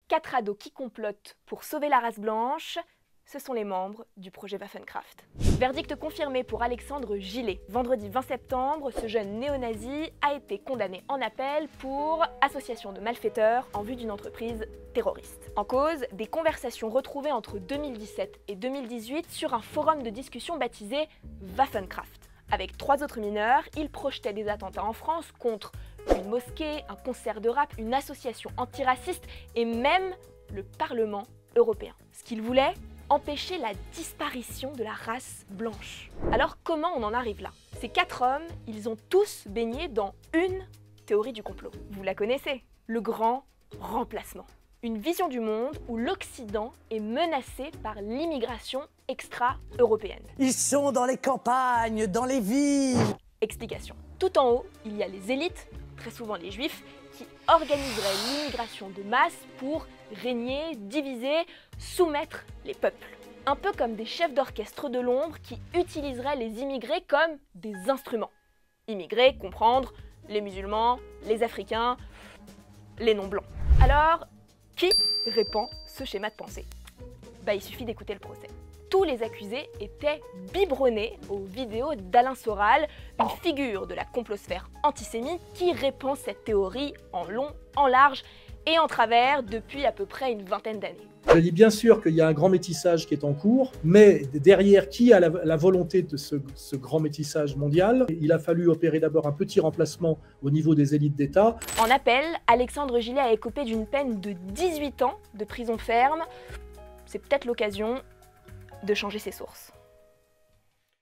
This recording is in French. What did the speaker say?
4 ados qui complotent pour sauver la race blanche, ce sont les membres du projet Waffenkraft. Verdict confirmé pour Alexandre Gillet. Vendredi 20 septembre, ce jeune néo-nazi a été condamné en appel pour association de malfaiteurs en vue d'une entreprise terroriste. En cause, des conversations retrouvées entre 2017 et 2018 sur un forum de discussion baptisé Waffenkraft. Avec 3 autres mineurs, il projetait des attentats en France contre une mosquée, un concert de rap, une association antiraciste et même le Parlement européen. Ce qu'il voulait, empêcher la disparition de la race blanche. Alors comment on en arrive là? Ces 4 hommes, ils ont tous baigné dans une théorie du complot. Vous la connaissez, le grand remplacement. Une vision du monde où l'Occident est menacé par l'immigration extra-européenne. Ils sont dans les campagnes, dans les villes. Explication. Tout en haut, il y a les élites, très souvent les juifs, qui organiseraient l'immigration de masse pour régner, diviser, soumettre les peuples. Un peu comme des chefs d'orchestre de l'ombre qui utiliseraient les immigrés comme des instruments. Immigrés, comprendre les musulmans, les africains, les non-blancs. Alors, qui répand ce schéma de pensée? Il suffit d'écouter le procès. Tous les accusés étaient biberonnés aux vidéos d'Alain Soral, une figure de la complosphère antisémite qui répand cette théorie en long, en large et en travers depuis à peu près une vingtaine d'années. Je dis bien sûr qu'il y a un grand métissage qui est en cours, mais derrière, qui a la volonté de ce grand métissage mondial? Il a fallu opérer d'abord un petit remplacement au niveau des élites d'État. En appel, Alexandre Gillet a écopé d'une peine de 18 ans de prison ferme. C'est peut-être l'occasion de changer ses sources.